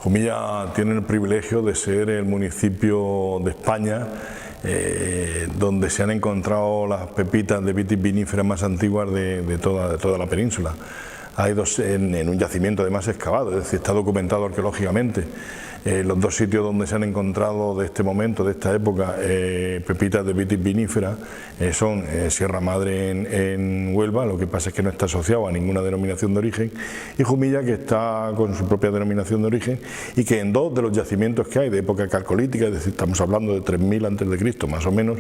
Jumilla tiene el privilegio de ser el municipio de España donde se han encontrado las pepitas de vitis vinífera más antiguas de toda la península. Hay dos en un yacimiento además excavado, es decir, está documentado arqueológicamente. Los dos sitios donde se han encontrado de este momento, de esta época, pepitas de vitis vinífera son Sierra Madre en Huelva, lo que pasa es que no está asociado a ninguna denominación de origen, y Jumilla, que está con su propia denominación de origen, y que en dos de los yacimientos que hay de época calcolítica, es decir, estamos hablando de 3000 a.C. más o menos,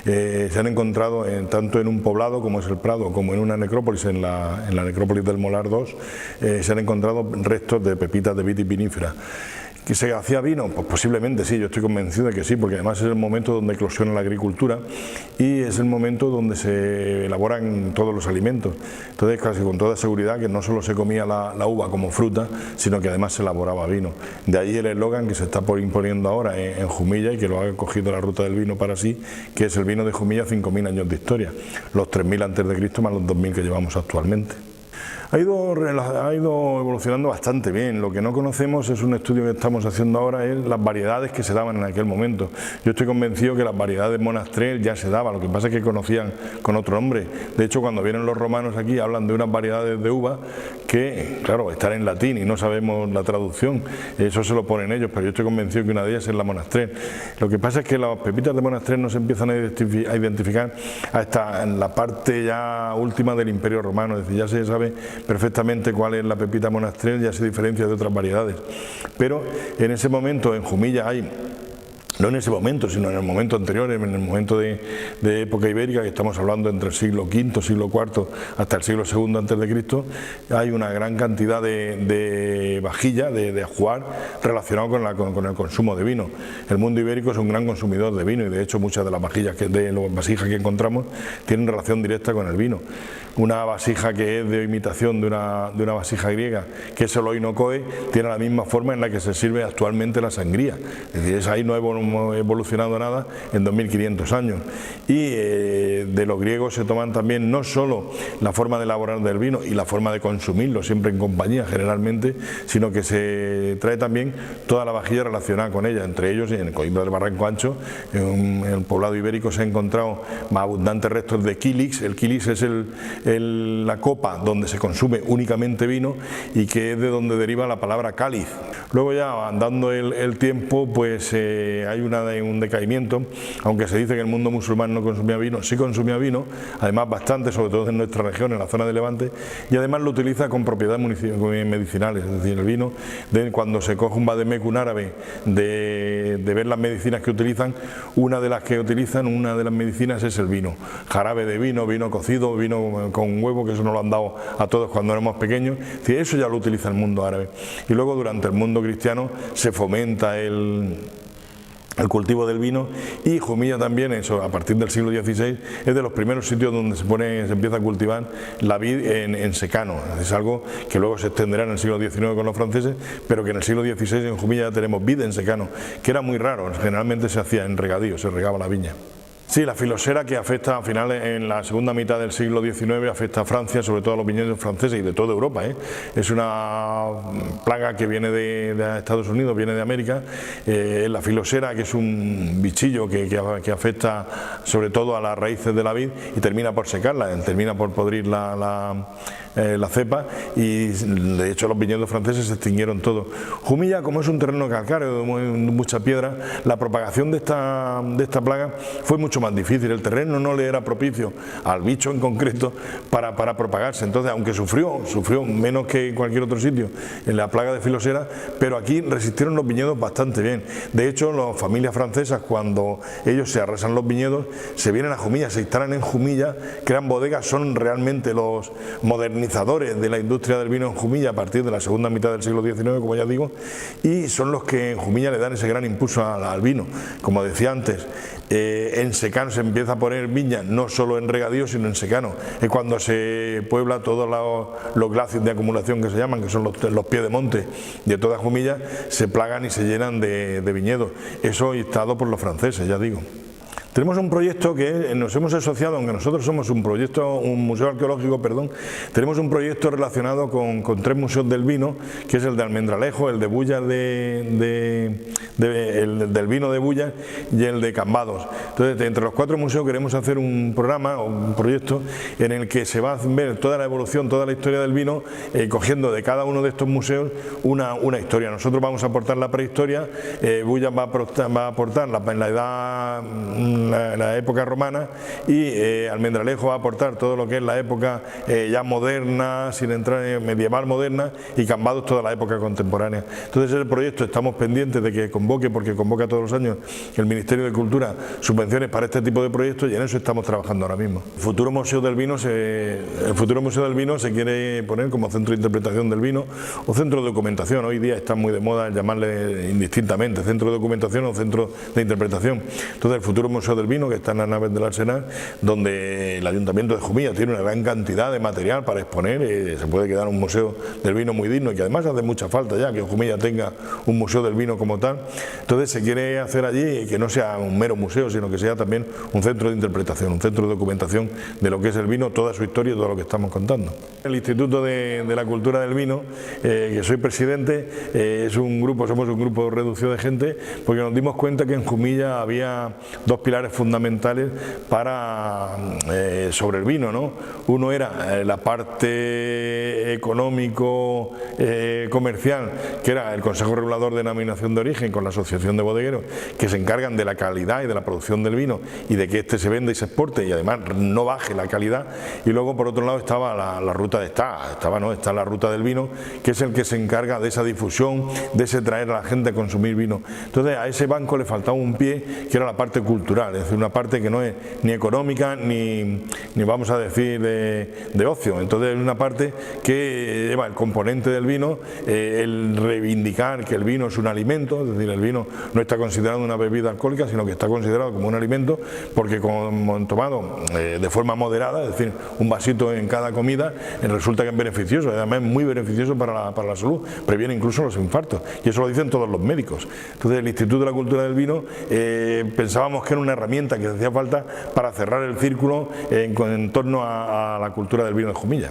se han encontrado tanto en un poblado como es el Prado, como en una necrópolis, en la necrópolis del Molar II, se han encontrado restos de pepitas de vitis vinífera. ¿Que se hacía vino? Pues posiblemente sí, yo estoy convencido de que sí, porque además es el momento donde eclosiona la agricultura y es el momento donde se elaboran todos los alimentos. Entonces, casi con toda seguridad que no solo se comía la uva como fruta, sino que además se elaboraba vino. De ahí el eslogan que se está imponiendo ahora en Jumilla y que lo ha cogido la ruta del vino para sí, que es el vino de Jumilla, 5000 años de historia, los 3000 a.C. más los 2000 que llevamos actualmente. Ha ido evolucionando bastante bien. Lo que no conocemos es un estudio que estamos haciendo ahora, es las variedades que se daban en aquel momento. Yo estoy convencido que las variedades Monastrell ya se daban, lo que pasa es que conocían con otro nombre. De hecho, cuando vienen los romanos aquí hablan de unas variedades de uva que, claro, están en latín y no sabemos la traducción, eso se lo ponen ellos, pero yo estoy convencido que una de ellas es la Monastrell. Lo que pasa es que las pepitas de Monastrell no se empiezan a identificar hasta en la parte ya última del Imperio Romano, es decir, ya se sabe perfectamente cuál es la pepita Monastrell, ya se diferencia de otras variedades, pero en ese momento en Jumilla hay, no en ese momento, sino en el momento anterior, en el momento de época ibérica, que estamos hablando entre el siglo V, siglo IV hasta el siglo II a.C., hay una gran cantidad de vajilla, de ajuar, relacionado con el consumo de vino. El mundo ibérico es un gran consumidor de vino y de hecho muchas de las vasijas que encontramos tienen relación directa con el vino. Una vasija que es de imitación de una vasija griega, que es el oinokoe, tiene la misma forma en la que se sirve actualmente la sangría. Es decir, ahí no hemos evolucionado nada en 2500 años. Y de los griegos se toman también no solo la forma de elaborar del vino y la forma de consumirlo, siempre en compañía generalmente, sino que se trae también toda la vajilla relacionada con ella. Entre ellos, en el Coimbra del Barranco Ancho, en el poblado ibérico se han encontrado más abundantes restos de quilix. El quilix es la copa donde se consume únicamente vino y que es de donde deriva la palabra cáliz. Luego ya andando el tiempo, pues hay un decaimiento, aunque se dice que el mundo musulmán no consumía vino, sí consumía vino, además bastante, sobre todo en nuestra región, en la zona de Levante, y además lo utiliza con propiedades medicinales, es decir, el vino, cuando se coge un vademecum árabe de ver las medicinas que utilizan, una de las medicinas es el vino, jarabe de vino, vino cocido, vino con huevo, que eso nos lo han dado a todos cuando éramos pequeños, eso ya lo utiliza el mundo árabe. Y luego durante el mundo cristiano se fomenta el cultivo del vino, y Jumilla también, eso, a partir del siglo XVI, es de los primeros sitios donde se empieza a cultivar la vid en secano. Es algo que luego se extenderá en el siglo XIX con los franceses, pero que en el siglo XVI en Jumilla ya tenemos vid en secano, que era muy raro, generalmente se hacía en regadío, se regaba la viña. Sí, la filosera, que afecta a finales en la segunda mitad del siglo XIX, afecta a Francia, sobre todo a los viñedos franceses y de toda Europa. Es una plaga que viene de Estados Unidos, viene de América. La filosera, que es un bichillo que afecta sobre todo a las raíces de la vid y termina por secarla, termina por podrir la cepa, y de hecho los viñedos franceses se extinguieron todos. Jumilla, como es un terreno calcáreo de mucha piedra, la propagación de esta plaga fue mucho más difícil. El terreno no le era propicio al bicho en concreto para propagarse. Entonces, aunque sufrió menos que en cualquier otro sitio en la plaga de filosera, pero aquí resistieron los viñedos bastante bien. De hecho, las familias francesas, cuando ellos se arrasan los viñedos, se vienen a Jumilla, se instalan en Jumilla, crean bodegas, son realmente los modernizadores de la industria del vino en Jumilla a partir de la segunda mitad del siglo XIX, como ya digo, y son los que en Jumilla le dan ese gran impulso al vino. Como decía antes, en secano se empieza a poner viña, no solo en regadío, sino en secano. Es cuando se puebla todos los glacios de acumulación que se llaman, que son los pies de monte de toda Jumilla, se plagan y se llenan de viñedos. Eso instado por los franceses, ya digo. Tenemos un proyecto que nos hemos asociado, aunque nosotros somos un museo arqueológico, tenemos un proyecto relacionado con 3 museos del vino, que es el de Almendralejo, el de Bullas el del vino de Bullas y el de Cambados. Entonces, entre los 4 museos queremos hacer un programa o un proyecto en el que se va a ver toda la evolución, toda la historia del vino, cogiendo de cada uno de estos museos una historia. Nosotros vamos a aportar la prehistoria, Bullas va a aportar la época romana, y Almendralejo va a aportar todo lo que es la época ya moderna, sin entrar en medieval moderna, y Cambados toda la época contemporánea. Entonces el proyecto estamos pendientes de que convoque, porque convoca todos los años el Ministerio de Cultura subvenciones para este tipo de proyectos, y en eso estamos trabajando ahora mismo. El futuro Museo del Vino se quiere poner como centro de interpretación del vino o centro de documentación. Hoy día está muy de moda llamarle indistintamente centro de documentación o centro de interpretación. Entonces el futuro Museo del Vino, que está en las naves del Arsenal, donde el Ayuntamiento de Jumilla tiene una gran cantidad de material para exponer, se puede quedar un museo del vino muy digno, y que además hace mucha falta ya que Jumilla tenga un museo del vino como tal. Entonces se quiere hacer allí que no sea un mero museo, sino que sea también un centro de interpretación, un centro de documentación de lo que es el vino, toda su historia y todo lo que estamos contando. El Instituto de la Cultura del Vino, que soy presidente, somos un grupo reducido de gente, porque nos dimos cuenta que en Jumilla había 2 pilares fundamentales sobre el vino, ¿no? Uno era la parte económico comercial, que era el Consejo Regulador de Denominación de Origen con la Asociación de Bodegueros, que se encargan de la calidad y de la producción del vino y de que este se venda y se exporte y además no baje la calidad. Y luego por otro lado estaba la ruta está la ruta del vino, que es el que se encarga de esa difusión, de ese traer a la gente a consumir vino. Entonces a ese banco le faltaba un pie, que era la parte cultural, es decir, una parte que no es ni económica ni vamos a decir de ocio. Entonces es una parte que lleva el componente del vino, el reivindicar que el vino es un alimento, es decir, el vino no está considerado una bebida alcohólica, sino que está considerado como un alimento, porque como tomado de forma moderada, es decir, un vasito en cada comida, resulta que es beneficioso, además es muy beneficioso para la salud, previene incluso los infartos, y eso lo dicen todos los médicos. Entonces el Instituto de la Cultura del Vino pensábamos que era una herramienta que hacía falta para cerrar el círculo en torno a la cultura del vino de Jumilla.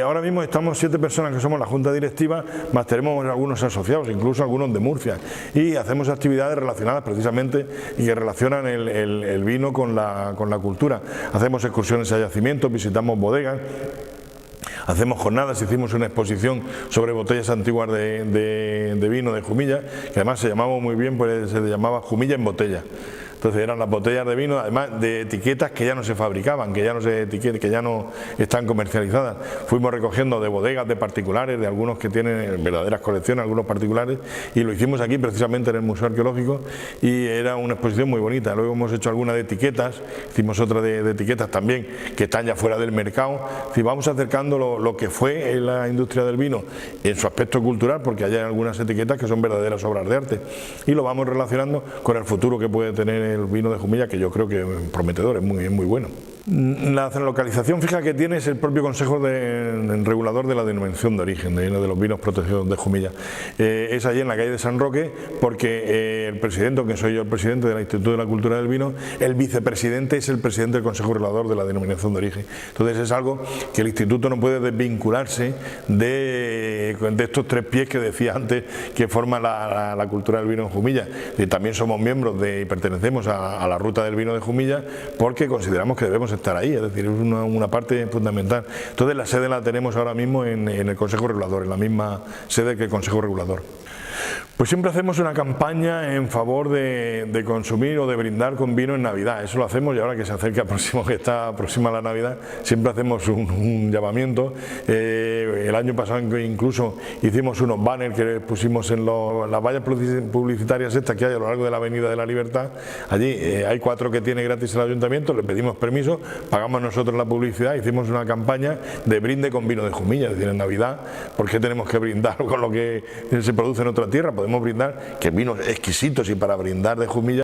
Ahora mismo estamos 7 personas que somos la Junta Directiva, más tenemos algunos asociados, incluso algunos de Murcia, y hacemos actividades relacionadas precisamente y que relacionan el vino con la cultura. Hacemos excursiones a yacimientos, visitamos bodegas, hacemos jornadas, hicimos una exposición sobre botellas antiguas de vino de Jumilla, que además se llamaba muy bien, pues se llamaba Jumilla en botella. Entonces eran las botellas de vino, además de etiquetas que ya no se fabricaban, que ya no están comercializadas. Fuimos recogiendo de bodegas de particulares, de algunos que tienen verdaderas colecciones, algunos particulares, y lo hicimos aquí precisamente en el Museo Arqueológico, y era una exposición muy bonita. Luego hemos hecho alguna de etiquetas, hicimos otra de etiquetas también, que están ya fuera del mercado. Si vamos acercando lo que fue en la industria del vino en su aspecto cultural, porque hay algunas etiquetas que son verdaderas obras de arte, y lo vamos relacionando con el futuro que puede tener el vino de Jumilla, que yo creo que es prometedor, es muy bueno. La localización fija que tiene es el propio Consejo Regulador de la Denominación de Origen de los vinos protegidos de Jumilla. Es allí en la calle de San Roque, porque el presidente, que soy yo el presidente del Instituto de la Cultura del Vino, el vicepresidente es el presidente del Consejo Regulador de la Denominación de Origen. Entonces es algo que el Instituto no puede desvincularse de estos 3 pies que decía antes que forma la cultura del vino en Jumilla. Y también somos miembros y pertenecemos a la ruta del vino de Jumilla, porque consideramos que debemos estar ahí, es decir, es una parte fundamental. Entonces la sede la tenemos ahora mismo en el Consejo Regulador, en la misma sede que el Consejo Regulador. Pues siempre hacemos una campaña en favor de consumir o de brindar con vino en Navidad. Eso lo hacemos, y ahora que se acerca que está próxima la Navidad, siempre hacemos un llamamiento. El año pasado incluso hicimos unos banners que pusimos en las vallas publicitarias estas que hay a lo largo de la Avenida de la Libertad. Allí hay 4 que tiene gratis el Ayuntamiento, le pedimos permiso, pagamos nosotros la publicidad, hicimos una campaña de brinde con vino de Jumilla. Es decir, en Navidad, ¿por qué tenemos que brindar con lo que se produce en otra tierra? Podemos brindar, que vinos exquisitos, y para brindar de Jumilla